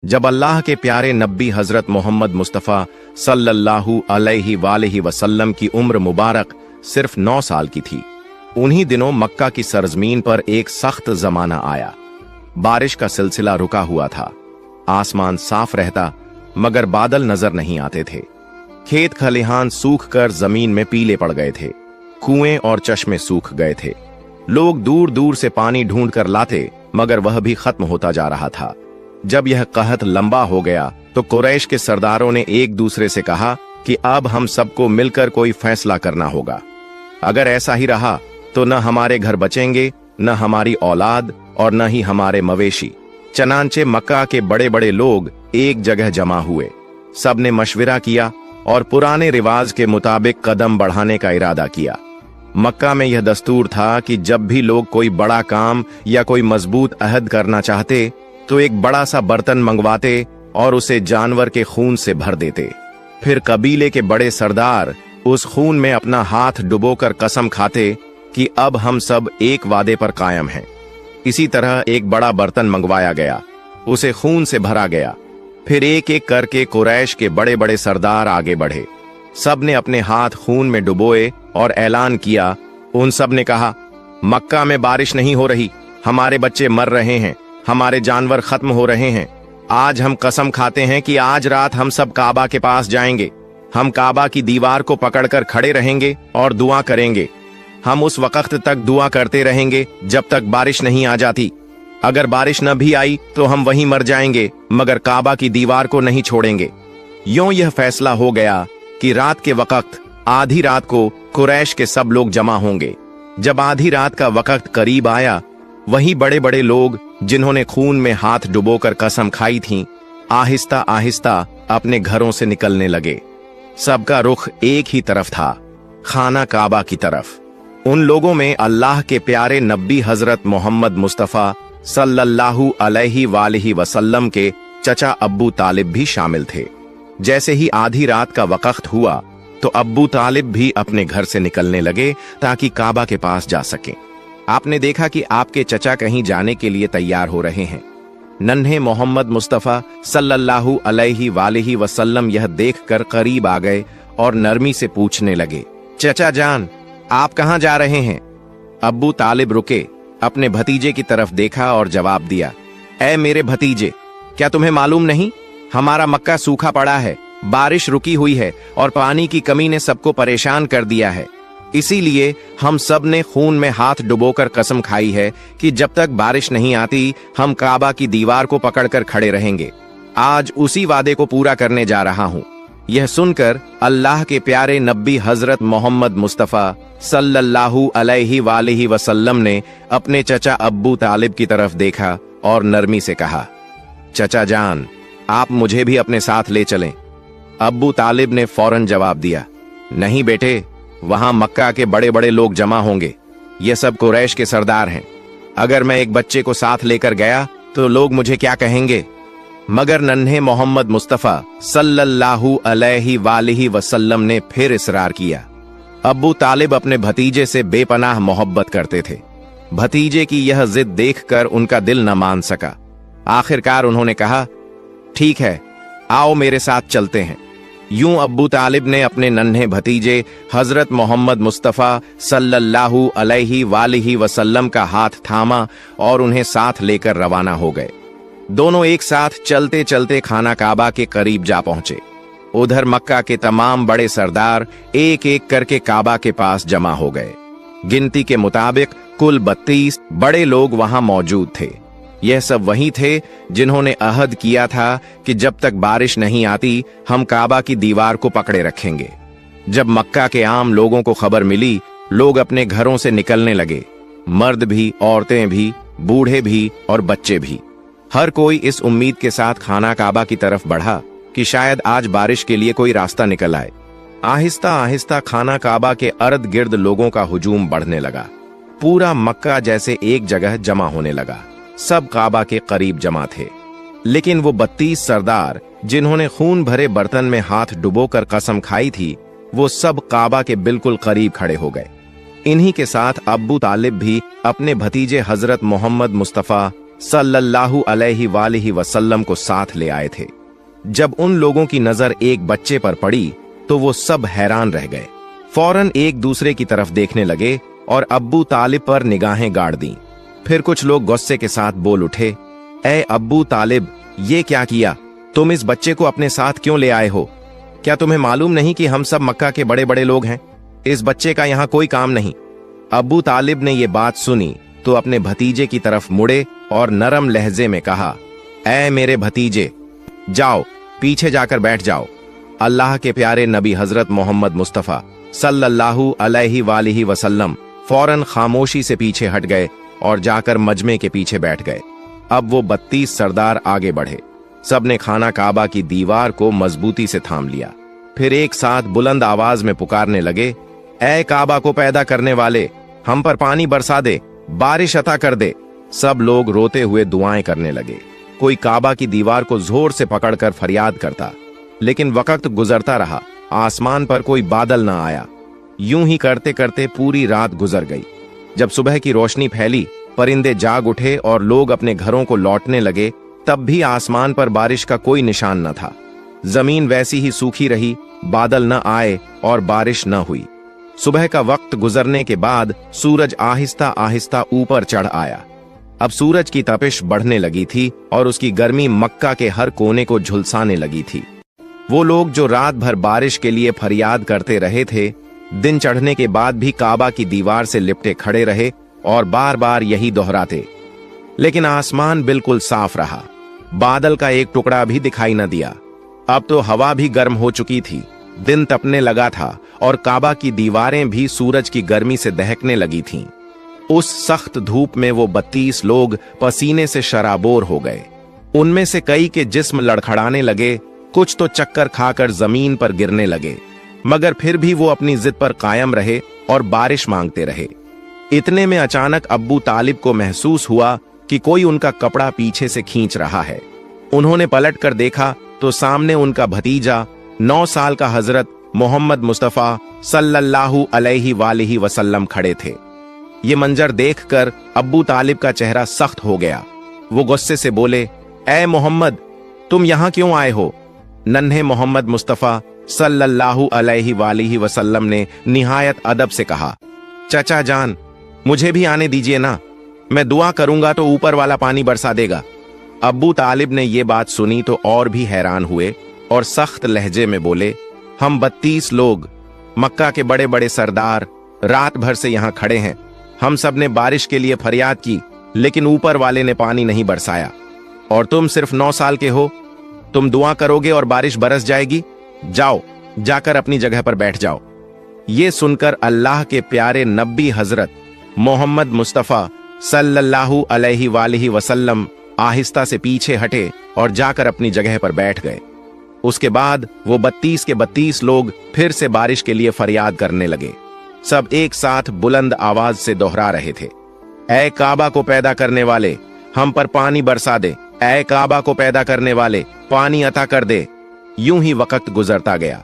जब अल्लाह के प्यारे नबी हजरत मोहम्मद मुस्तफ़ा सल्लल्लाहु अलैहि वसल्लम की उम्र मुबारक सिर्फ 9 साल की थी, उन्हीं दिनों मक्का की सरजमीन पर एक सख्त जमाना आया। बारिश का सिलसिला रुका हुआ था। आसमान साफ रहता मगर बादल नजर नहीं आते थे। खेत खलिहान सूख कर जमीन में पीले पड़ गए थे। कुएं और चश्मे सूख गए थे। लोग दूर दूर से पानी ढूंढ कर लाते मगर वह भी खत्म होता जा रहा था। जब यह कहत लंबा हो गया तो कुरैश के सरदारों ने एक दूसरे से कहा कि अब हम सबको मिलकर कोई फैसला करना होगा। अगर ऐसा ही रहा तो न हमारे घर बचेंगे, न हमारी औलाद और न ही हमारे मवेशी। चनांचे मक्का के बड़े बड़े लोग एक जगह जमा हुए। सबने मशविरा किया और पुराने रिवाज के मुताबिक कदम बढ़ाने का इरादा किया। मक्का में यह दस्तूर था कि जब भी लोग कोई बड़ा काम या कोई मजबूत अहद करना चाहते तो एक बड़ा सा बर्तन मंगवाते और उसे जानवर के खून से भर देते। फिर कबीले के बड़े सरदार उस खून में अपना हाथ डुबोकर कसम खाते कि अब हम सब एक वादे पर कायम हैं। इसी तरह एक बड़ा बर्तन मंगवाया गया, उसे खून से भरा गया। फिर एक एक करके कुरैश के बड़े बड़े सरदार आगे बढ़े। सब ने अपने हाथ खून में डुबोए और ऐलान किया। उन सब ने कहा, मक्का में बारिश नहीं हो रही, हमारे बच्चे मर रहे हैं, हमारे जानवर खत्म हो रहे हैं। आज हम कसम खाते हैं कि आज रात हम सब काबा के पास जाएंगे। हम काबा की दीवार को पकड़कर खड़े रहेंगे और दुआ करेंगे। हम उस वक्त तक दुआ करते रहेंगे जब तक बारिश नहीं आ जाती। अगर बारिश न भी आई तो हम वहीं मर जाएंगे मगर काबा की दीवार को नहीं छोड़ेंगे। यूं यह फैसला हो गया कि रात के वक्त आधी रात को कुरैश के सब लोग जमा होंगे। जब आधी रात का वक्त करीब आया, वही बड़े बड़े लोग जिन्होंने खून में हाथ डुबोकर कसम खाई थी, आहिस्ता आहिस्ता अपने घरों से निकलने लगे। सबका रुख एक ही तरफ था, खाना काबा की तरफ। उन लोगों में अल्लाह के प्यारे नबी हजरत मोहम्मद मुस्तफ़ा सल्लल्लाहु अलैहि वसल्लम के चचा अब्बू तालिब भी शामिल थे। जैसे ही आधी रात का वक्त हुआ तो अब्बू तालिब भी अपने घर से निकलने लगे ताकि काबा के पास जा सकें। आपने देखा कि आपके चचा कहीं जाने के लिए तैयार हो रहे हैं। नन्हे मोहम्मद मुस्तफ़ा सल्लल्लाहु अलैहि वसल्लम यह देखकर करीब आ गए और नरमी से पूछने लगे, चचा जान, आप कहां जा रहे हैं? अब्बू तालिब रुके, अपने भतीजे की तरफ देखा और जवाब दिया, ऐ मेरे भतीजे, क्या तुम्हें मालूम नहीं, हमारा मक्का सूखा पड़ा है, बारिश रुकी हुई है और पानी की कमी ने सबको परेशान कर दिया है। इसीलिए हम सब ने खून में हाथ डुबोकर कसम खाई है कि जब तक बारिश नहीं आती हम काबा की दीवार को पकड़कर खड़े रहेंगे। आज उसी वादे को पूरा करने जा रहा हूँ। यह सुनकर अल्लाह के प्यारे नबी हजरत मोहम्मद मुस्तफ़ा सल्लल्लाहु अलैहि वसल्लम ने अपने चचा अब्बू तालिब की तरफ देखा और नरमी से कहा, चचा जान, आप मुझे भी अपने साथ ले चलें। अब्बू तालिब ने फौरन जवाब दिया, नहीं बेटे, वहां मक्का के बड़े बड़े लोग जमा होंगे। ये सब कुरैश के सरदार हैं। अगर मैं एक बच्चे को साथ लेकर गया तो लोग मुझे क्या कहेंगे? मगर नन्हे मोहम्मद मुस्तफ़ा सल्लल्लाहु अलैहि वसल्लम ने फिर इसरार किया। अब्बू तालिब अपने भतीजे से बेपनाह मोहब्बत करते थे। भतीजे की यह जिद देखकर उनका दिल न मान सका। आखिरकार उन्होंने कहा, ठीक है, आओ मेरे साथ चलते हैं। यूं अब्बू तालिब ने अपने नन्हे भतीजे हजरत मोहम्मद मुस्तफ़ा सल्लल्लाहु अलैहि वसल्लम का हाथ थामा और उन्हें साथ लेकर रवाना हो गए। दोनों एक साथ चलते चलते खाना काबा के करीब जा पहुंचे। उधर मक्का के तमाम बड़े सरदार एक एक करके काबा के पास जमा हो गए। गिनती के मुताबिक कुल 32 बड़े लोग वहां मौजूद थे। यह सब वही थे जिन्होंने अहद किया था कि जब तक बारिश नहीं आती हम काबा की दीवार को पकड़े रखेंगे। जब मक्का के आम लोगों को खबर मिली, लोग अपने घरों से निकलने लगे। मर्द भी, औरतें भी, बूढ़े भी और बच्चे भी। हर कोई इस उम्मीद के साथ खाना काबा की तरफ बढ़ा कि शायद आज बारिश के लिए कोई रास्ता निकल आए। आहिस्ता आहिस्ता खाना काबा के अर्द गिर्द लोगों का हुजूम बढ़ने लगा। पूरा मक्का जैसे एक जगह जमा होने लगा। सब काबा के करीब जमा थे। लेकिन वो 32 सरदार जिन्होंने खून भरे बर्तन में हाथ डुबोकर कसम खाई थी, वो सब काबा के बिल्कुल करीब खड़े हो गए। इन्हीं के साथ अब्बू तालिब भी अपने भतीजे हजरत मोहम्मद मुस्तफ़ा सल्लल्लाहु अलैहि वसल्लम को साथ ले आए थे। जब उन लोगों की नजर एक बच्चे पर पड़ी तो वो सब हैरान रह गए। फौरन एक दूसरे की तरफ देखने लगे और अब्बू तालिब पर निगाहें गाड़ दी। फिर कुछ लोग गुस्से के साथ बोल उठे, ए अब्बू तालिब, ये क्या किया? तुम इस बच्चे को अपने साथ क्यों ले आए हो? क्या तुम्हें मालूम नहीं कि हम सब मक्का के बड़े बड़े लोग हैं? इस बच्चे का यहाँ कोई काम नहीं। अब्बू तालिब ने ये बात सुनी तो अपने भतीजे की तरफ मुड़े और नरम लहजे में कहा, ऐ मेरे भतीजे, जाओ पीछे जाकर बैठ जाओ। अल्लाह के प्यारे नबी हजरत मोहम्मद मुस्तफ़ा सल्लल्लाहु अलैहि वसल्लम फौरन खामोशी से पीछे हट गए और जाकर मजमे के पीछे बैठ गए। अब वो 32 सरदार आगे बढ़े। सबने खाना काबा की दीवार को मजबूती से थाम लिया। फिर एक साथ बुलंद आवाज में पुकारने लगे, ऐ काबा को पैदा करने वाले, हम पर पानी बरसा दे, बारिश अता कर दे। सब लोग रोते हुए दुआएं करने लगे। कोई काबा की दीवार को जोर से पकड़कर फरियाद करता, लेकिन वक्त गुजरता रहा, आसमान पर कोई बादल न आया। यूं ही करते करते पूरी रात गुजर गई। जब सुबह की रोशनी फैली, परिंदे जाग उठे और लोग अपने घरों को लौटने लगे, तब भी आसमान पर बारिश का कोई निशान न था। जमीन वैसी ही सूखी रही, बादल न आए और बारिश न हुई। सुबह का वक्त गुजरने के बाद सूरज आहिस्ता आहिस्ता ऊपर चढ़ आया। अब सूरज की तपिश बढ़ने लगी थी और उसकी गर्मी मक्का के हर कोने को झुलसाने लगी थी। वो लोग जो रात भर बारिश के लिए फरियाद करते रहे थे, दिन चढ़ने के बाद भी काबा की दीवार से लिपटे खड़े रहे और बार बार यही दोहराते। लेकिन आसमान बिल्कुल साफ रहा, बादल का एक टुकड़ा भी दिखाई न दिया। अब तो हवा भी गर्म हो चुकी थी, दिन तपने लगा था और काबा की दीवारें भी सूरज की गर्मी से दहकने लगी थीं। उस सख्त धूप में वो 32 लोग पसीने से शराबोर हो गए। उनमें से कई के जिस्म लड़खड़ाने लगे, कुछ तो चक्कर खाकर जमीन पर गिरने लगे, मगर फिर भी वो अपनी जिद पर कायम रहे और बारिश मांगते रहे। इतने में अचानक अब्बू तालिब को महसूस हुआ कि कोई उनका कपड़ा पीछे से खींच रहा है। उन्होंने पलट कर देखा तो सामने उनका भतीजा 9 साल का हजरत मोहम्मद मुस्तफ़ा सल्लल्लाहु अलैहि वसल्लम खड़े थे। ये मंजर देखकर अब्बू तालिब का चेहरा सख्त हो गया। वो गुस्से से बोले, ऐ मोहम्मद, तुम यहां क्यों आए हो? नन्हे मोहम्मद मुस्तफ़ा सल्लल्लाहु अलैहि वसल्लम ने निहायत अदब से कहा, चचा जान, मुझे भी आने दीजिए ना, मैं दुआ करूंगा तो ऊपर वाला पानी बरसा देगा। अब्बू तालिब ने ये बात सुनी तो और भी हैरान हुए और सख्त लहजे में बोले, हम 32 लोग, मक्का के बड़े बड़े सरदार, रात भर से यहां खड़े हैं। हम सब ने बारिश के लिए फरियाद की, लेकिन ऊपर वाले ने पानी नहीं बरसाया। और तुम सिर्फ 9 साल के हो, तुम दुआ करोगे और बारिश बरस जाएगी? जाओ, जाकर अपनी जगह पर बैठ जाओ। ये सुनकर अल्लाह के प्यारे नबी हजरत मोहम्मद मुस्तफ़ा सल्लल्लाहु अलैहि वसल्लम आहिस्ता से पीछे हटे और जाकर अपनी जगह पर बैठ गए। उसके बाद वो 32 के 32 लोग फिर से बारिश के लिए फरियाद करने लगे। सब एक साथ बुलंद आवाज से दोहरा रहे थे, ऐ काबा को पैदा करने वाले, हम पर पानी बरसा दे। ऐ काबा को पैदा करने वाले, पानी अता कर दे। यूं ही वक्त गुजरता गया।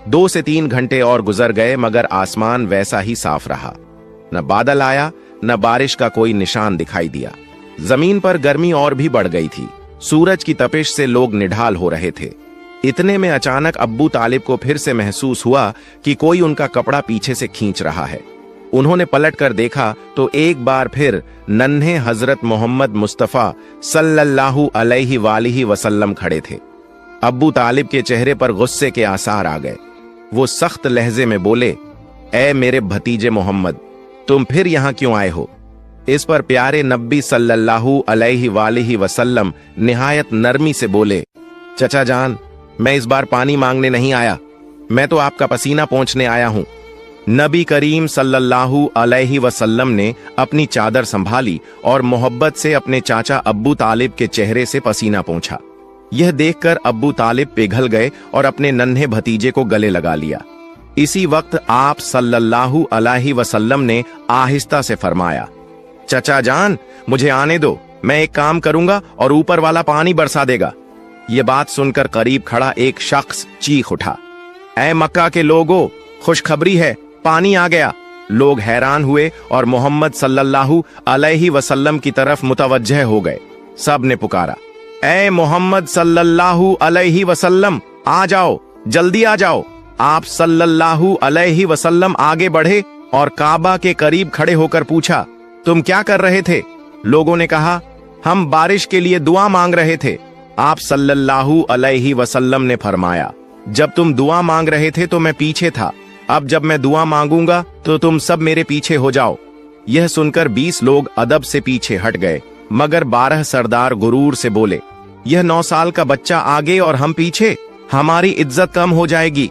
2 से 3 घंटे और गुजर गए, मगर आसमान वैसा ही साफ रहा। न बादल आया, न बारिश का कोई निशान दिखाई दिया। जमीन पर गर्मी और भी बढ़ गई थी। सूरज की तपिश से लोग निढाल हो रहे थे। इतने में अचानक अब्बू तालिब को फिर से महसूस हुआ कि कोई उनका कपड़ा पीछे से खींच रहा है। उन्होंने पलट कर देखा तो एक बार फिर नन्हे हजरत मोहम्मद मुस्तफ़ा सल्लल्लाहु अलैहि वसल्लम खड़े थे। अब्बू तालिब के चेहरे पर गुस्से के आसार आ गए। वो सख्त लहजे में बोले, ऐ मेरे भतीजे मोहम्मद, तुम फिर यहां क्यों आए हो? इस पर प्यारे नबी सल्लल्लाहु अलैहि वसल्लम निहायत नरमी से बोले, चचा जान, मैं इस बार पानी मांगने नहीं आया, मैं तो आपका पसीना पोंछने आया हूं। नबी करीम सल्लल्लाहु अलैहि वसल्लम ने अपनी चादर संभाली और मोहब्बत से अपने चाचा अब्बू तालिब के चेहरे से पसीना पोंछा। यह देखकर अब्बू तालिब पिघल गए और अपने नन्हे भतीजे को गले लगा लिया। इसी वक्त आप सल्लल्लाहु अलैहि वसल्लम ने आहिस्ता से फरमाया, चचा जान, मुझे आने दो, मैं एक काम करूंगा और ऊपर वाला पानी बरसा देगा। ये बात सुनकर करीब खड़ा एक शख्स चीख उठा, ऐ मक्का के लोगों, खुशखबरी है, पानी आ गया। लोग हैरान हुए और मोहम्मद सल्लल्लाहु अलैहि वसल्लम की तरफ मुतवज्जह हो गए। सब ने पुकारा, ए मोहम्मद सल्लल्लाहु अलैहि वसल्लम, आ जाओ, जल्दी आ जाओ। आप सल्लल्लाहु अलैहि वसल्लम आगे बढ़े और काबा के करीब खड़े होकर पूछा, तुम क्या कर रहे थे? लोगों ने कहा, हम बारिश के लिए दुआ मांग रहे थे। आप सल्लल्लाहु अलैहि वसल्लम ने फरमाया, जब तुम दुआ मांग रहे थे तो मैं पीछे था, अब जब मैं दुआ मांगूंगा तो तुम सब मेरे पीछे हो जाओ। यह सुनकर 20 लोग अदब से पीछे हट गए, मगर 12 सरदार गुरूर से बोले, यह 9 साल का बच्चा आगे और हम पीछे, हमारी इज्जत कम हो जाएगी।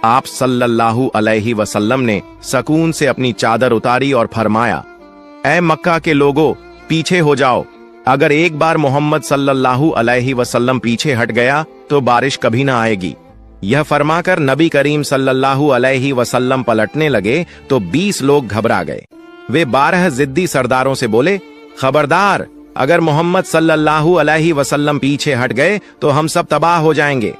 आप सल्लल्लाहु अलैहि वसल्लम ने सकून से अपनी चादर उतारी और फरमाया, ऐ मक्का के लोगों, पीछे हो जाओ। अगर एक बार मोहम्मद सल्लल्लाहु अलैहि वसल्लम पीछे हट गया तो बारिश कभी ना आएगी। यह फरमाकर नबी करीम सल्लल्लाहु अलैहि वसल्लम पलटने लगे तो 20 लोग घबरा गए। वे 12 जिद्दी सरदारों से बोले, खबरदार, अगर मोहम्मद सल्लल्लाहु अलैहि वसल्लम पीछे हट गए तो हम सब तबाह हो जाएंगे।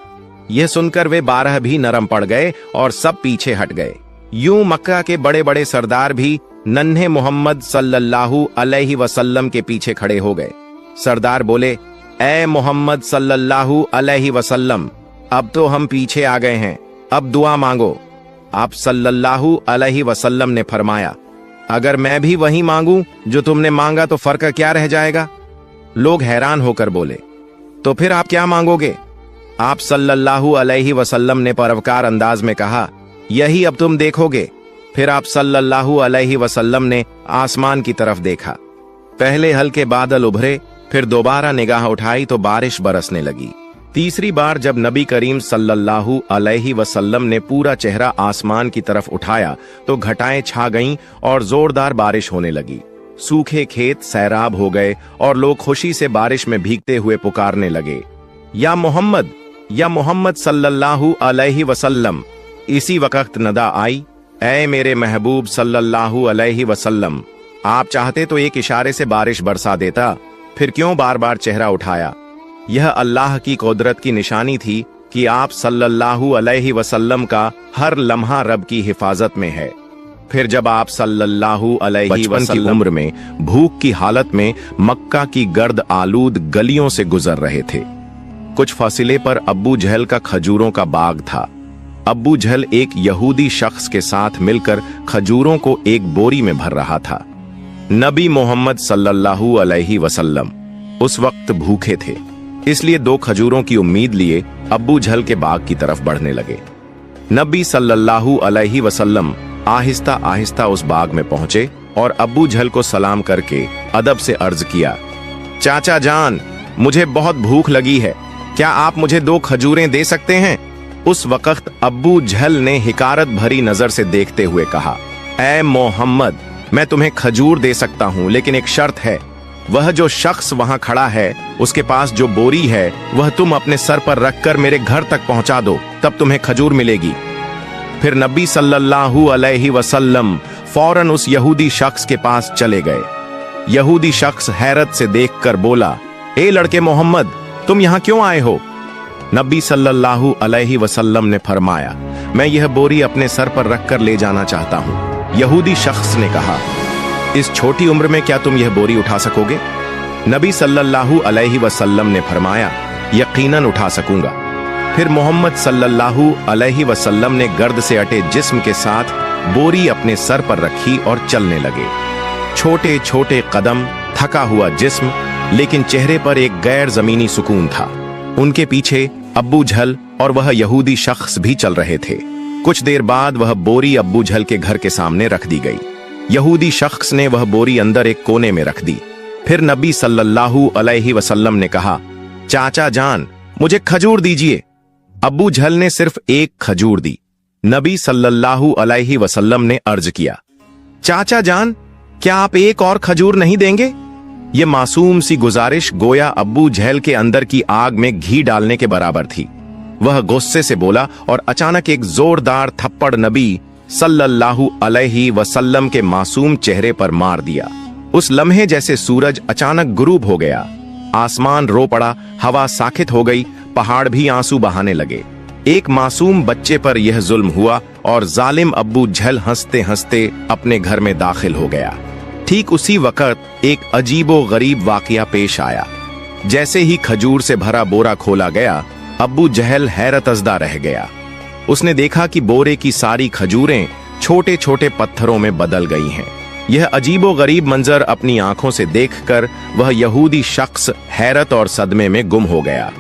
यह सुनकर वे 12 भी नरम पड़ गए और सब पीछे हट गए। यूं मक्का के बड़े बड़े सरदार भी नन्हे मोहम्मद सल्लल्लाहु अलैहि वसल्लम के पीछे खड़े हो गए। सरदार बोले, ए मोहम्मद सल्लल्लाहु अलैहि वसल्लम, अब तो हम पीछे आ गए हैं, अब दुआ मांगो। आप सल्लल्लाहु अलैहि वसल्लम ने फरमाया, अगर मैं भी वही मांगूं जो तुमने मांगा तो फर्क क्या रह जाएगा? लोग हैरान होकर बोले, तो फिर आप क्या मांगोगे? आप सल्लल्लाहु अलैहि वसल्लम ने परोपकार अंदाज में कहा, यही अब तुम देखोगे। फिर आप सल्लल्लाहु अलैहि वसल्लम ने आसमान की तरफ देखा। पहले हल्के बादल उभरे, फिर दोबारा निगाह उठाई तो बारिश बरसने लगी। तीसरी बार जब नबी करीम सल्लल्लाहु अलैहि वसल्लम ने पूरा चेहरा आसमान की तरफ उठाया तो घटाएं छा गईं और जोरदार बारिश होने लगी। सूखे खेत सैराब हो गए और लोग खुशी से बारिश में भीगते हुए पुकारने लगे, या मोहम्मद सल्लल्लाहु अलैहि वसल्लम। इसी वक्त नदा आई, ऐ मेरे महबूब सल्लल्लाहु अलैहि वसल्लम, आप चाहते तो एक इशारे से बारिश बरसा देता, फिर क्यों बार बार चेहरा उठाया? यह अल्लाह की कुदरत की निशानी थी कि आप सल्लल्लाहु अलैहि वसल्लम का हर लम्हा रब की हिफाजत में है। फिर जब आप सल्लल्लाहु अलैहि वसल्लम की उम्र में भूख की हालत में मक्का की गर्द आलूद गलियों से गुजर रहे थे, कुछ फासिले पर अब्बू जहल का खजूरों का बाग था। अब्बू जहल एक यहूदी शख्स के साथ मिलकर खजूरों को एक बोरी में भर रहा था। नबी मोहम्मद सल्लल्लाहु अलैहि वसल्लम उस वक्त भूखे थे, इसलिए 2 खजूरों की उम्मीद लिए अब्बू जहल के बाग की तरफ बढ़ने लगे। नबी सल्लल्लाहु अलैहि वसल्लम आहिस्ता आहिस्ता उस बाग में पहुंचे और अब्बू जहल को सलाम करके अदब से अर्ज किया, चाचा जान, मुझे बहुत भूख लगी है, क्या आप मुझे 2 खजूरें दे सकते हैं? उस वक्त अब्बू जहल ने हिकारत भरी नजर से देखते हुए कहा, ऐ मोहम्मद, मैं तुम्हें खजूर दे सकता हूं, लेकिन एक शर्त है। वह जो शख्स वहां खड़ा है उसके पास जो बोरी है वह तुम अपने सर पर रखकर मेरे घर तक पहुंचा दो, तब तुम्हें खजूर मिलेगी। फिर नबी सल्लल्लाहु अलैहि वसल्लम फौरन उस यहूदी शख्स के पास चले गए। यहूदी शख्स हैरत से देखकर बोला, ए लड़के मोहम्मद, तुम यहां क्यों आए हो? नबी सल्लल्लाहु अलैहि वसल्लम ने फरमाया, मैं यह बोरी अपने सर पर रखकर ले जाना चाहता हूं। यहूदी शख्स ने कहा, इस छोटी उम्र में क्या तुम यह बोरी उठा सकोगे? नबी सल्लल्लाहु अलैहि वसल्लम ने फरमाया, यकीनन उठा सकूंगा। फिर मोहम्मद सल्लल्लाहु अलैहि वसल्लम ने गर्द से अटे जिस्म के साथ बोरी अपने सर पर रखी और चलने लगे। छोटे छोटे कदम, थका हुआ जिस्म, लेकिन चेहरे पर एक गैर जमीनी सुकून था। उनके पीछे अब्बू जहल और वह यहूदी शख्स भी चल रहे थे। कुछ देर बाद वह बोरी अब्बू जहल के घर के सामने रख दी गई। यहूदी शख्स ने वह बोरी अंदर एक कोने में रख दी। फिर नबी सल्लल्लाहु अलैहि वसल्लम ने कहा, चाचा जान, मुझे खजूर दीजिए। अब्बू जहल ने सिर्फ एक खजूर दी। नबी सल्लल्लाहु अलैहि वसल्लम ने अर्ज किया, चाचा जान, क्या आप एक और खजूर नहीं देंगे? ये मासूम सी गुजारिश गोया अब्बू जहल के अंदर की आग में घी डालने के बराबर थी। वह गुस्से से बोला और अचानक एक जोरदार थप्पड़ नबी सल्लल्लाहु अलैहि वसल्लम के मासूम चेहरे पर मार दिया। उस लम्हे जैसे सूरज अचानक गुरूब हो गया। आसमान रो पड़ा, हवा साखित हो गई, पहाड़ भी आंसू बहाने लगे। एक मासूम बच्चे पर यह जुल्म हुआ और जालिम अब्बू जहल हंसते हंसते अपने घर में दाखिल हो गया। ठीक उसी वक्त एक अजीबो गरीब वाकया पेश आया। जैसे ही खजूर से भरा बोरा खोला गया, अब्बू जहल हैरतज़दा रह गया। उसने देखा कि बोरे की सारी खजूरें छोटे छोटे पत्थरों में बदल गई हैं। यह अजीबो गरीब मंजर अपनी आंखों से देखकर वह यहूदी शख्स हैरत और सदमे में गुम हो गया।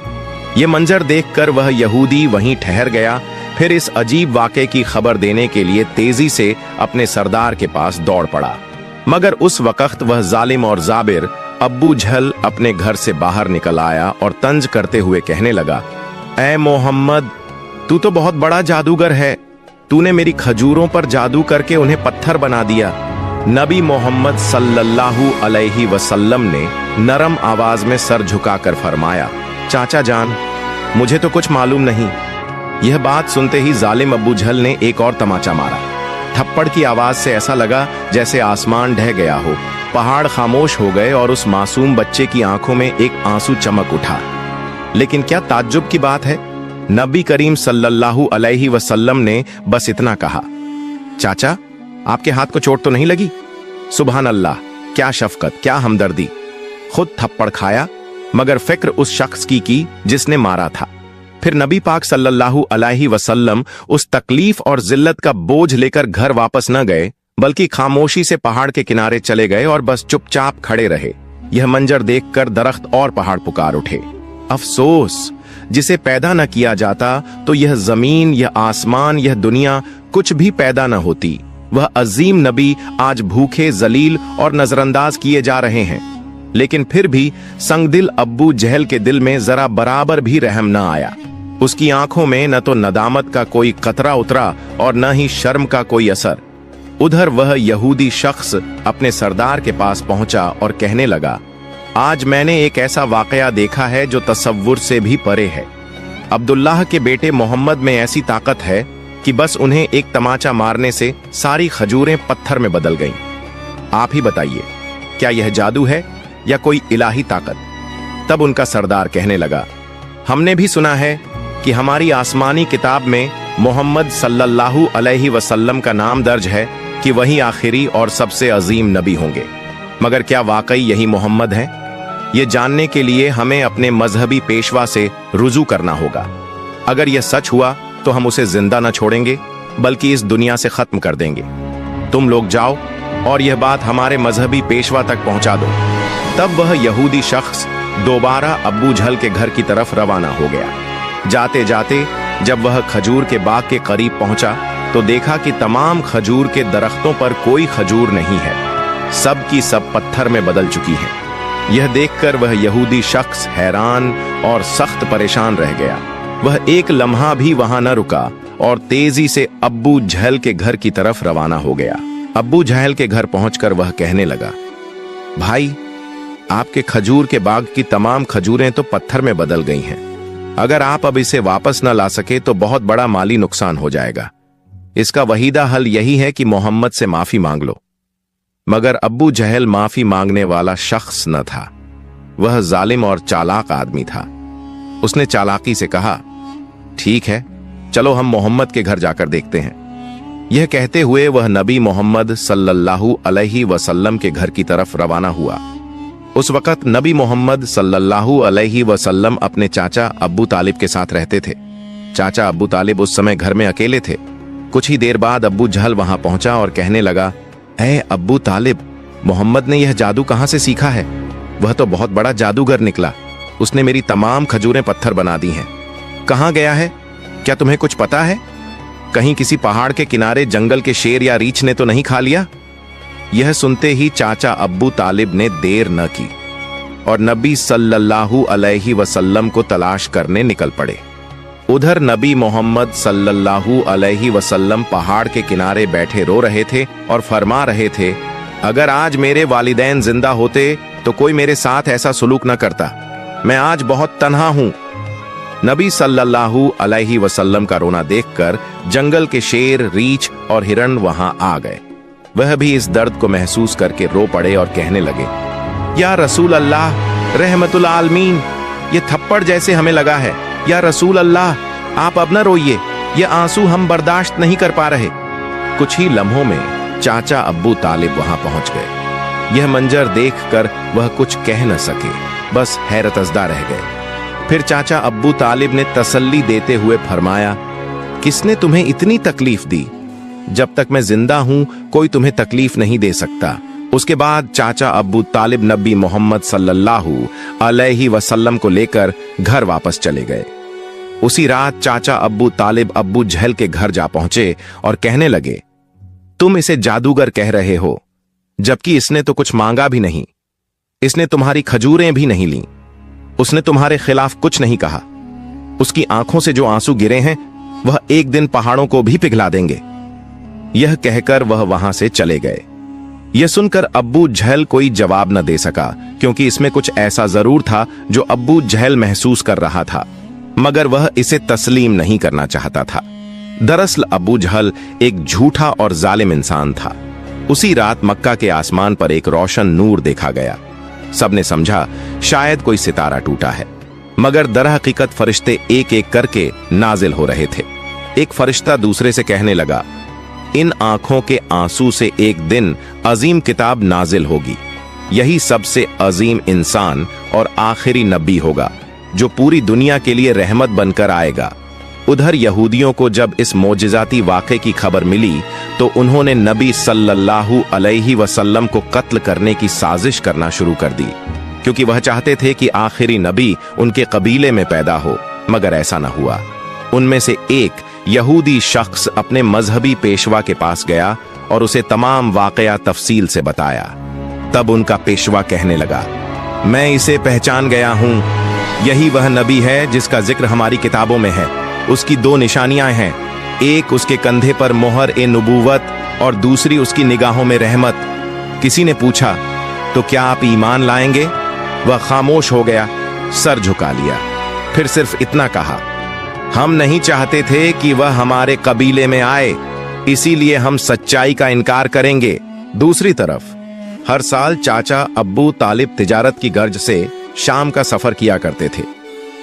यह मंजर देखकर वह यहूदी वहीं ठहर गया। फिर इस अजीब वाक़े की खबर देने के लिए तेजी से अपने सरदार के पास दौड़ पड़ा। मगर उस वक्त वह जालिम और जाबिर अब्बू जहल अपने घर से बाहर निकल आया और तंज करते हुए कहने लगा, ऐ मोहम्मद, तू तो बहुत बड़ा जादूगर है। तूने मेरी खजूरों पर जादू करके उन्हें पत्थर बना दिया। नबी मोहम्मद सल्लल्लाहु अलैहि वसल्लम ने नरम आवाज में सर झुकाकर फरमाया, चाचा जान, मुझे तो कुछ मालूम नहीं। यह बात सुनते ही जालिम अब्बू जहल ने एक और तमाचा मारा। थप्पड़ की आवाज से ऐसा लगा जैसे आसमान ढह गया हो। पहाड़ खामोश हो गए और उस मासूम बच्चे की आंखों में एक आंसू चमक उठा। लेकिन क्या ताज्जुब की बात है, नबी करीम सल्लल्लाहु अलैहि वसल्लम ने बस इतना कहा, चाचा, आपके हाथ को चोट तो नहीं लगी? सुभान अल्लाह, क्या शफकत, क्या हमदर्दी। खुद थप्पड़ खाया मगर फिक्र उस शख्स की जिसने मारा था। फिर नबी पाक सल्लल्लाहु अलैहि वसल्लम उस तकलीफ और जिल्लत का बोझ लेकर घर वापस न गए, बल्कि खामोशी से पहाड़ के किनारे चले गए और बस चुपचाप खड़े रहे। यह मंजर देखकर दरख्त और पहाड़ पुकार उठे। अफसोस, जिसे पैदा न किया जाता तो यह जमीन, यह आसमान, यह दुनिया कुछ भी पैदा न होती। वह अजीम नबी आज भूखे, जलील और नजरअंदाज किए जा रहे हैं। लेकिन फिर भी संगदिल अब्बू जहल के दिल में जरा बराबर भी रहम न आया। उसकी आंखों में न तो नदामत का कोई कतरा उतरा और न ही शर्म का कोई असर। उधर वह यहूदी शख्स अपने सरदार के पास पहुंचा और कहने लगा, आज मैंने एक ऐसा वाकया देखा है जो तसव्वुर से भी परे है। अब्दुल्लाह के बेटे मोहम्मद में ऐसी ताकत है कि बस उन्हें एक तमाचा मारने से सारी खजूरें पत्थर में बदल गईं। आप ही बताइए, क्या यह जादू है या कोई इलाही ताकत? तब उनका सरदार कहने लगा, हमने भी सुना है कि हमारी आसमानी किताब में मोहम्मद सल्लल्लाहु अलैहि वसल्लम का नाम दर्ज है कि वही आखिरी और सबसे अजीम नबी होंगे। मगर क्या वाकई यही मोहम्मद हैं? ये जानने के लिए हमें अपने मजहबी पेशवा से रुजू करना होगा। अगर यह सच हुआ तो हम उसे जिंदा न छोड़ेंगे, बल्कि इस दुनिया से खत्म कर देंगे। तुम लोग जाओ और यह बात हमारे मजहबी पेशवा तक पहुंचा दो। तब वह यहूदी शख्स दोबारा अब्बू जहल के घर की तरफ रवाना हो गया। जाते जाते जब वह खजूर के बाग के करीब पहुंचा तो देखा कि तमाम खजूर के दरख्तों पर कोई खजूर नहीं है, सब की सब पत्थर में बदल चुकी हैं। यह देखकर वह यहूदी शख्स हैरान और सख्त परेशान रह गया। वह एक लम्हा भी वहां न रुका और तेजी से अब्बू जहल के घर की तरफ रवाना हो गया। अब्बू जहल के घर पहुंचकर वह कहने लगा, भाई, आपके खजूर के बाग की तमाम खजूरें तो पत्थर में बदल गई हैं। अगर आप अब इसे वापस न ला सके तो बहुत बड़ा माली नुकसान हो जाएगा। इसका वहीदा हल यही है कि मोहम्मद से माफी मांग लो। मगर अब्बू जहल माफी मांगने वाला शख्स न था। वह जालिम और चालाक आदमी था। उसने चालाकी से कहा, ठीक है, चलो हम मोहम्मद के घर जाकर देखते हैं। यह कहते हुए वह नबी मोहम्मद सल्लल्लाहु अलैहि वसल्लम के घर की तरफ रवाना हुआ। उस वक्त नबी मोहम्मद सल्लल्लाहु अलैहि वसल्लम अपने चाचा अब्बू तालिब के साथ रहते थे। चाचा अब्बू तालिब उस समय घर में अकेले थे। कुछ ही देर बाद अब्बू जहल वहां पहुंचा और कहने लगा, ऐ अब्बू तालिब, मोहम्मद ने यह जादू कहां से सीखा है? वह तो बहुत बड़ा जादूगर निकला। उसने मेरी तमाम खजूरें पत्थर बना दी हैं। कहां गया है? क्या तुम्हें कुछ पता है? कहीं किसी पहाड़ के किनारे जंगल के शेर या रीछ ने तो नहीं खा लिया? यह सुनते ही चाचा अब्बू तालिब ने देर न की और नबी सल्लल्लाहु अलैहि वसल्लम को तलाश करने निकल पड़े। उधर नबी मोहम्मद सल्लल्लाहु अलैहि वसल्लम पहाड़ के किनारे बैठे रो रहे थे और फरमा रहे थे, अगर आज मेरे वालिदैन जिंदा होते तो कोई मेरे साथ ऐसा सुलूक न करता। मैं आज बहुत तन्हा हूं। नबी सल्लल्लाहु अलैहि वसल्लम का रोना देखकर जंगल के शेर, रीछ और हिरण वहां आ गए। वह भी इस दर्द को महसूस करके रो पड़े और कहने लगे, या रसूल अल्लाह, रहमतुल आलमीन, ये थप्पड़ जैसे हमें लगा है। या रसूल अल्लाह, आप अब न रोइए, ये आंसू हम बर्दाश्त नहीं कर पा रहे। कुछ ही लम्हों में चाचा अब्बू तालिब वहां पहुंच गए। यह मंजर देखकर वह कुछ कह न सके। बस हैरतज़दा रह गए। फिर चाचा अब्बू तालिब ने तसल्ली देते हुए फरमाया, किसने तुम्हें इतनी तकलीफ दी? जब तक मैं जिंदा हूं कोई तुम्हें तकलीफ नहीं दे सकता। उसके बाद चाचा अब्बू तालिब नबी मोहम्मद सल्लल्लाहु अलैहि वसल्लम को लेकर घर वापस चले गए। उसी रात चाचा अब्बू तालिब अब्बू जहल के घर जा पहुंचे और कहने लगे, तुम इसे जादूगर कह रहे हो, जबकि इसने तो कुछ मांगा भी नहीं। इसने तुम्हारी खजूरें भी नहीं लीं। उसने तुम्हारे खिलाफ कुछ नहीं कहा। उसकी आंखों से जो आंसू गिरे हैं वह एक दिन पहाड़ों को भी पिघला देंगे। यह कहकर वह वहां से चले गए। यह सुनकर अब्बू जहल कोई जवाब न दे सका, क्योंकि इसमें कुछ ऐसा जरूर था जो अब्बू जहल महसूस कर रहा था, मगर वह इसे तस्लीम नहीं करना चाहता था। दरअसल अब्बू जहल एक झूठा और जालिम इंसान था। उसी रात मक्का के आसमान पर एक रोशन नूर देखा गया। सबने समझा शायद कोई सितारा टूटा है, मगर दरहकीकत फरिश्ते एक एक करके नाजिल हो रहे थे। एक फरिश्ता दूसरे से कहने लगा, इन आंखों के आंसू से एक दिन अजीम किताब नाजिल होगी। यही सबसे अजीम इंसान और आखिरी नबी होगा जो पूरी दुनिया के लिए रहमत बनकर आएगा। उधर यहूदियों को जब इस मोजिजाती वाक़े की खबर मिली तो उन्होंने नबी सल्लल्लाहु अलैहि वसल्लम को कत्ल करने की साजिश करना शुरू कर दी, क्योंकि वह चाहते थे कि आखिरी नबी उनके कबीले में पैदा हो, मगर ऐसा न हुआ। उनमें से एक यहूदी शख्स अपने मजहबी पेशवा के पास गया और उसे तमाम वाकया तफसील से बताया। तब उनका पेशवा कहने लगा, मैं इसे पहचान गया हूं। यही वह नबी है जिसका जिक्र हमारी किताबों में है। उसकी दो निशानियां हैं, एक उसके कंधे पर मोहर ए नबूवत और दूसरी उसकी निगाहों में रहमत। किसी ने पूछा, तो क्या आप ईमान लाएंगे? वह खामोश हो गया, सर झुका लिया, फिर सिर्फ इतना कहा, हम नहीं चाहते थे कि वह हमारे कबीले में आए, इसीलिए हम सच्चाई का इनकार करेंगे। दूसरी तरफ हर साल चाचा अब्बू तालिब तिजारत की गर्ज से शाम का सफर किया करते थे।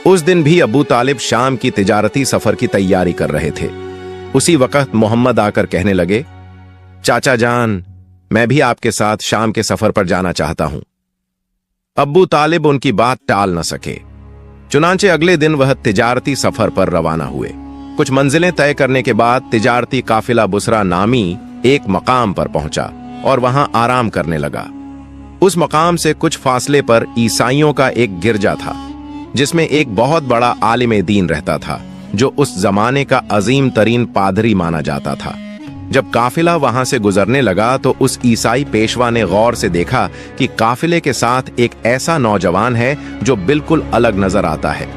उस दिन भी अब्बू तालिब शाम की तिजारती सफर की तैयारी कर रहे थे। उसी वक्त मोहम्मद आकर कहने लगे, चाचा जान, मैं भी आपके साथ शाम के सफर पर जाना चाहता हूं। अब्बू तालिब उनकी बात टाल न सके। चुनांचे अगले दिन वह तिजारती सफर पर रवाना हुए। कुछ मंजिलें तय करने के बाद तिजारती काफिला बुसरा नामी एक मकाम पर पहुंचा और वहां आराम करने लगा। उस मकाम से कुछ फासले पर ईसाइयों का एक गिरजा था, जिसमें एक बहुत बड़ा आलिम दीन रहता था, जो उस जमाने का अजीम तरीन पादरी माना जाता था। जब काफिला वहां से गुजरने लगा तो उस ईसाई पेशवा ने गौर से देखा कि काफिले के साथ एक ऐसा नौजवान है जो बिल्कुल अलग नजर आता है।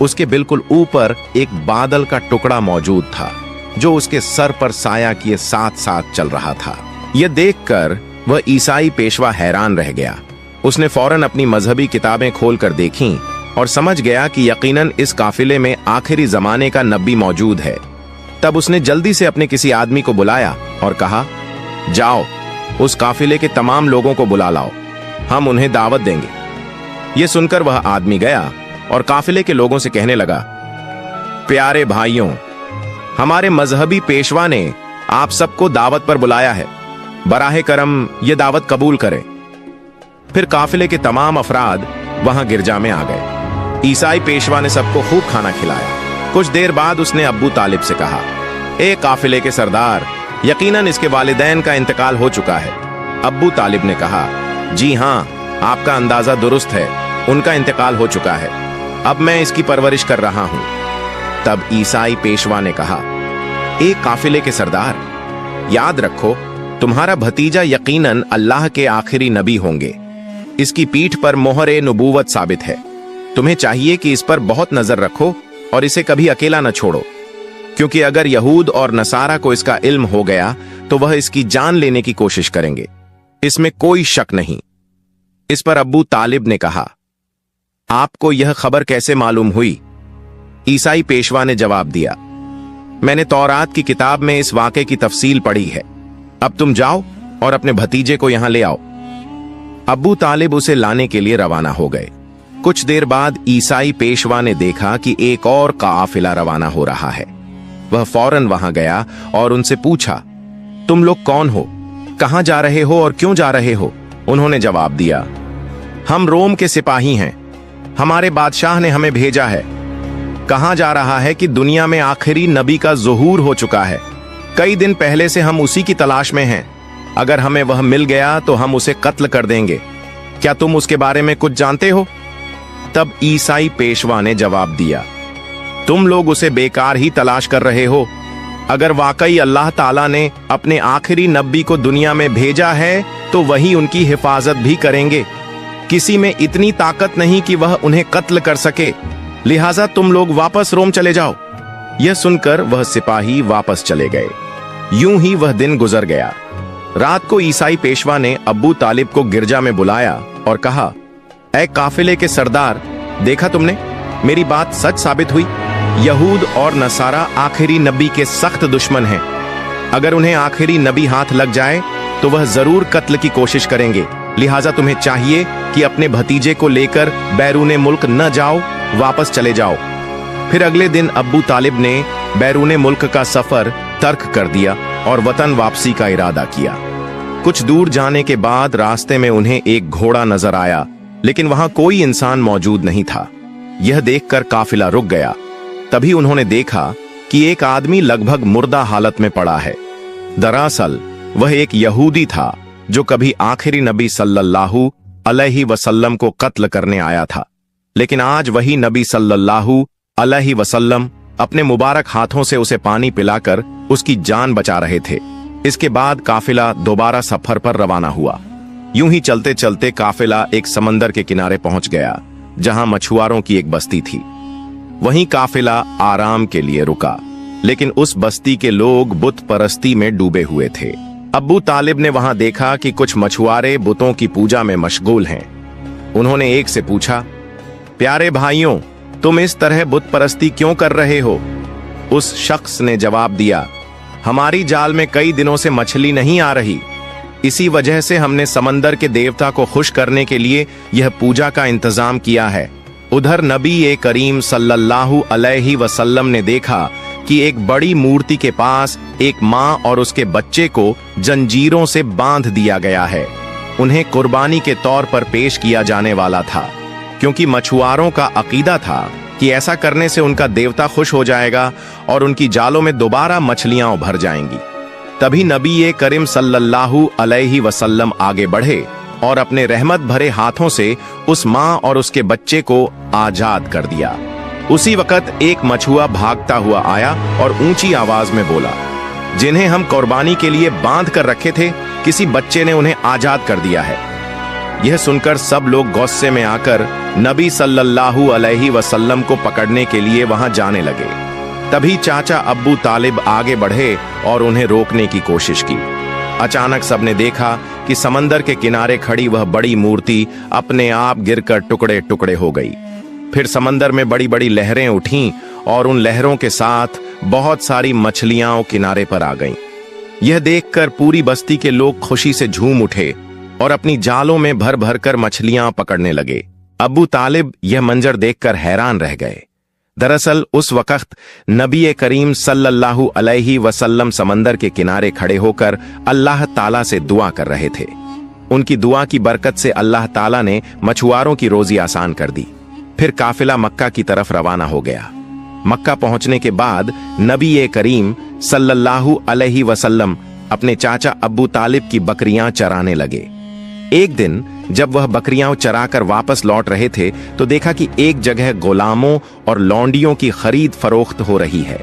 उसके बिल्कुल ऊपर एक बादल का टुकड़ा मौजूद था, जो उसके सर पर साया किए साथ साथ चल रहा था। यह देखकर वह ईसाई पेशवा हैरान रह गया। उसने फौरन अपनी मजहबी किताबें खोलकर देखीं और समझ गया कि यकीनन इस काफिले में आखिरी जमाने का नबी मौजूद है। तब उसने जल्दी से अपने किसी आदमी को बुलाया और कहा, जाओ उस काफिले के तमाम लोगों को बुला लाओ, हम उन्हें दावत देंगे। यह सुनकर वह आदमी गया और काफिले के लोगों से कहने लगा, प्यारे भाइयों, हमारे मजहबी पेशवा ने आप सबको दावत पर बुलाया है, बराहे करम ये दावत कबूल करें। फिर काफिले के तमाम अफराद वहां गिरजा में आ गए। ईसाई पेशवा ने सबको खूब खाना खिलाया। कुछ देर बाद उसने अब्बू तालिब से कहा, ए काफिले के सरदार, यकीनन इसके वालिदैन का इंतकाल हो चुका है। अब्बू तालिब ने कहा, जी हां, आपका अंदाजा दुरुस्त है, उनका इंतकाल हो चुका है। अब मैं इसकी परवरिश कर रहा हूं। तब ईसाई पेशवा ने कहा, ए काफिले के सरदार, याद रखो तुम्हारा भतीजा यकीनन अल्लाह के आखिरी नबी होंगे। इसकी पीठ पर मोहर नबूवत साबित है। तुम्हें चाहिए कि इस पर बहुत नजर रखो और इसे कभी अकेला न छोड़ो, क्योंकि अगर यहूद और नसारा को इसका इल्म हो गया तो वह इसकी जान लेने की कोशिश करेंगे, इसमें कोई शक नहीं। इस पर अब्बू तालिब ने कहा, आपको यह खबर कैसे मालूम हुई? ईसाई पेशवा ने जवाब दिया, मैंने तौरात की किताब में इस वाक़े की तफसील पढ़ी है। अब तुम जाओ और अपने भतीजे को यहां ले आओ। अब्बू तालिब उसे लाने के लिए रवाना हो गए। कुछ देर बाद ईसाई पेशवा ने देखा कि एक और काफिला रवाना हो रहा है। वह फौरन वहां गया और उनसे पूछा, तुम लोग कौन हो, कहां जा रहे हो और क्यों जा रहे हो? उन्होंने जवाब दिया, हम रोम के सिपाही हैं, हमारे बादशाह ने हमें भेजा है। कहा जा रहा है कि दुनिया में आखिरी नबी का ज़ुहूर हो चुका है। कई दिन पहले से हम उसी की तलाश में हैं। अगर हमें वह मिल गया तो हम उसे कत्ल कर देंगे। क्या तुम उसके बारे में कुछ जानते हो? तब ईसाई पेशवा ने जवाब दिया, तुम लोग उसे बेकार ही तलाश कर रहे हो। अगर वाकई अल्लाह ताला ने अपने आखिरी नबी को दुनिया में भेजा है तो वही उनकी हिफाजत भी करेंगे। किसी में इतनी ताकत नहीं कि वह उन्हें कत्ल कर सके, लिहाजा तुम लोग वापस रोम चले जाओ। यह सुनकर वह सिपाही वापस चले गए। यूं ही वह दिन गुजर गया। रात को ईसाई पेशवा ने अब्बू तालिब को गिरजा में बुलाया और कहा, ऐ काफिले के सरदार, देखा तुमने, मेरी बात सच साबित हुई। यहूद और नसारा आखिरी नबी के सख्त दुश्मन हैं। अगर उन्हें आखिरी नबी हाथ लग जाए तो वह जरूर कत्ल की कोशिश करेंगे। लिहाजा तुम्हें चाहिए कि अपने भतीजे को लेकर बैरूने मुल्क न जाओ, वापस चले जाओ। फिर अगले दिन अब्बू तालिब ने बैरूने मुल्क का सफर तर्क कर दिया और वतन वापसी का इरादा किया। कुछ दूर जाने के बाद रास्ते में उन्हें एक घोड़ा नजर आया, लेकिन वहां कोई इंसान मौजूद नहीं था। यह देखकर काफिला रुक गया। तभी उन्होंने देखा कि एक आदमी लगभग मुर्दा हालत में पड़ा है। दरअसल वह एक यहूदी था जो कभी आखिरी नबी सल्लल्लाहु अलैहि वसल्लम को कत्ल करने आया था, लेकिन आज वही नबी सल्लल्लाहु अलैहि वसल्लम अपने मुबारक हाथों से उसे पानी पिलाकर उसकी जान बचा रहे थे। इसके बाद काफिला दोबारा सफर पर रवाना हुआ। यूं ही चलते चलते काफिला एक समंदर के किनारे पहुंच गया, जहां मछुआरों की एक बस्ती थी। वहीं काफिला आराम के लिए रुका, लेकिन उस बस्ती के लोग बुत परस्ती में डूबे हुए थे। अब्बू तालिब ने वहां देखा कि कुछ मछुआरे बुतों की पूजा में मशगूल हैं। उन्होंने एक से पूछा, प्यारे भाइयों, तुम इस तरह बुत परस्ती क्यों कर रहे हो? उस शख्स ने जवाब दिया, हमारी जाल में कई दिनों से मछली नहीं आ रही, इसी वजह से हमने समंदर के देवता को खुश करने के लिए यह पूजा का इंतजाम किया है। उधर नबी करीम सल्लल्लाहु अलैहि वसल्लम ने देखा कि एक बड़ी मूर्ति के पास एक माँ और उसके बच्चे को जंजीरों से बांध दिया गया है। उन्हें कुर्बानी के तौर पर पेश किया जाने वाला था, क्योंकि मछुआरों का अकीदा था कि ऐसा करने से उनका देवता खुश हो जाएगा और उनकी जालों में दोबारा मछलियां उभर जाएंगी। तभी नबी करीम सल्लल्लाहु अलैहि वसल्लम आगे बढ़े और अपने रहमत भरे हाथों से उस माँ और उसके बच्चे को आजाद कर दिया। उसी वक्त एक मछुआ भागता हुआ आया और ऊंची आवाज में बोला, जिन्हें हम कुर्बानी के लिए बांध कर रखे थे, किसी बच्चे ने उन्हें आजाद कर दिया है। यह सुनकर सब लोग गुस्से में आकर नबी सल्लल्लाहु अलैहि वसल्लम को पकड़ने के लिए वहां जाने लगे। तभी चाचा अब्बू तालिब आगे बढ़े और उन्हें रोकने की कोशिश की। अचानक सबने देखा कि समंदर के किनारे खड़ी वह बड़ी मूर्ति अपने आप गिरकर टुकड़े टुकड़े हो गई। फिर समंदर में बड़ी बड़ी लहरें उठीं और उन लहरों के साथ बहुत सारी मछलियां किनारे पर आ गईं। यह देखकर पूरी बस्ती के लोग खुशी से झूम उठे और अपनी जालों में भर भर कर मछलियां पकड़ने लगे। अब्बू तालिब यह मंजर देखकर हैरान रह गए। दरअसल उस वक्त नबी करीम सल्लल्लाहु अलैहि वसल्लम समंदर के किनारे खड़े होकर अल्लाह ताला से दुआ कर रहे थे। उनकी दुआ की बरकत से अल्लाह ताला ने मछुआरों की रोजी आसान कर दी। फिर काफिला मक्का की तरफ रवाना हो गया। मक्का पहुंचने के बाद नबी करीम सल्लल्लाहु अलैहि वसल्लम अपने चाचा अब्बू तालिब की बकरियां चराने लगे। एक दिन जब वह बकरियां चराकर वापस लौट रहे थे तो देखा कि एक जगह गुलामों और लौंडियों की खरीद फरोख्त हो रही है।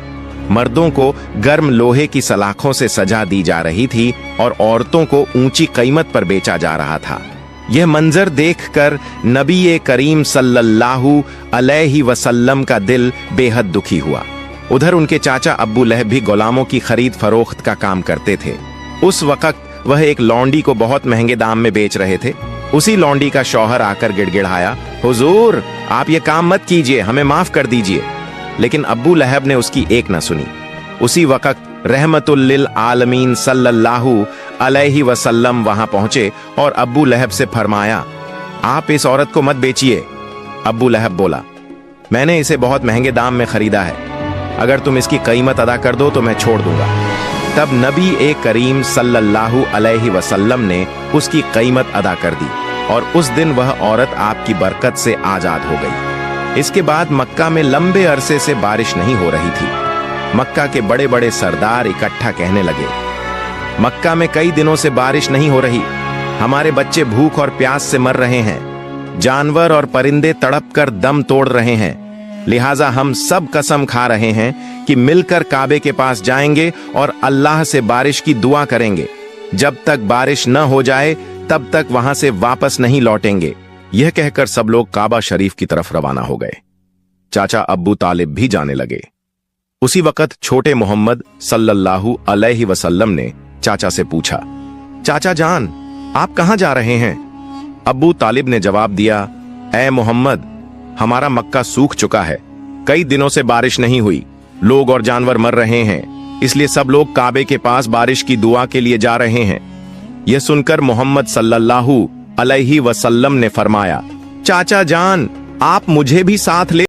मर्दों को गर्म लोहे की सलाखों से सजा दी जा रही थी और औरतों को ऊंची कीमत पर बेचा जा रहा था। यह मंजर देखकर नबी करीम सल्लल्लाहु अलैहि वसल्लम का दिल बेहद दुखी हुआ। उधर उनके चाचा अब्बू लहब भी गुलामों की खरीद फरोख्त का काम करते थे। उस वक्त वह एक लौंडी को बहुत महंगे दाम में बेच रहे थे। उसी लौंडी का शौहर आकर गिड़गिड़ाया, हुजूर, आप ये काम मत कीजिए, हमें माफ कर दीजिए। लेकिन अब्बू लहब ने उसकी एक न सुनी। उसी वक्त रहमतुल लिल आलमीन सल्लल्लाहु अलैहि वसल्लम वहां पहुंचे और अब्बू लहब से फरमाया, आप इस औरत को मत बेचिए। अब्बू लहब बोला, मैंने इसे बहुत महंगे दाम में खरीदा है, अगर तुम इसकी कीमत अदा कर दो तो मैं छोड़ दूंगा। तब नबी करीम सल्लल्लाहु अलैहि वसल्लम ने उसकी कीमत अदा कर दी। और उस दिन वह औरत आपकी बरकत से आजाद हो गई। इसके बाद मक्का में लंबे अरसे से बारिश नहीं हो रही थी। मक्का के बड़े बड़े सरदार इकट्ठा कहने लगे, मक्का में कई दिनों से बारिश नहीं हो रही, हमारे बच्चे भूख और प्यास से मर रहे हैं, जानवर और परिंदे तड़प कर दम तोड़ रहे हैं, लिहाजा हम सब कसम खा रहे हैं कि मिलकर काबे के पास जाएंगे और अल्लाह से बारिश की दुआ करेंगे। जब तक बारिश न हो जाए तब तक वहां से वापस नहीं लौटेंगे। यह कहकर सब लोग काबा शरीफ की तरफ रवाना हो गए। चाचा अब्बू तालिब भी जाने लगे। उसी वक्त छोटे मोहम्मद सल्लल्लाहु अलैहि वसल्लम ने चाचा से पूछा, चाचा जान आप कहां जा रहे हैं? अब्बू तालिब ने जवाब दिया, ऐ मोहम्मद, हमारा मक्का सूख चुका है, कई दिनों से बारिश नहीं हुई, लोग और जानवर मर रहे हैं, इसलिए सब लोग काबे के पास बारिश की दुआ के लिए जा रहे हैं। यह सुनकर मोहम्मद सल्लल्लाहु अलैहि वसल्लम ने फरमाया, चाचा जान आप मुझे भी साथ ले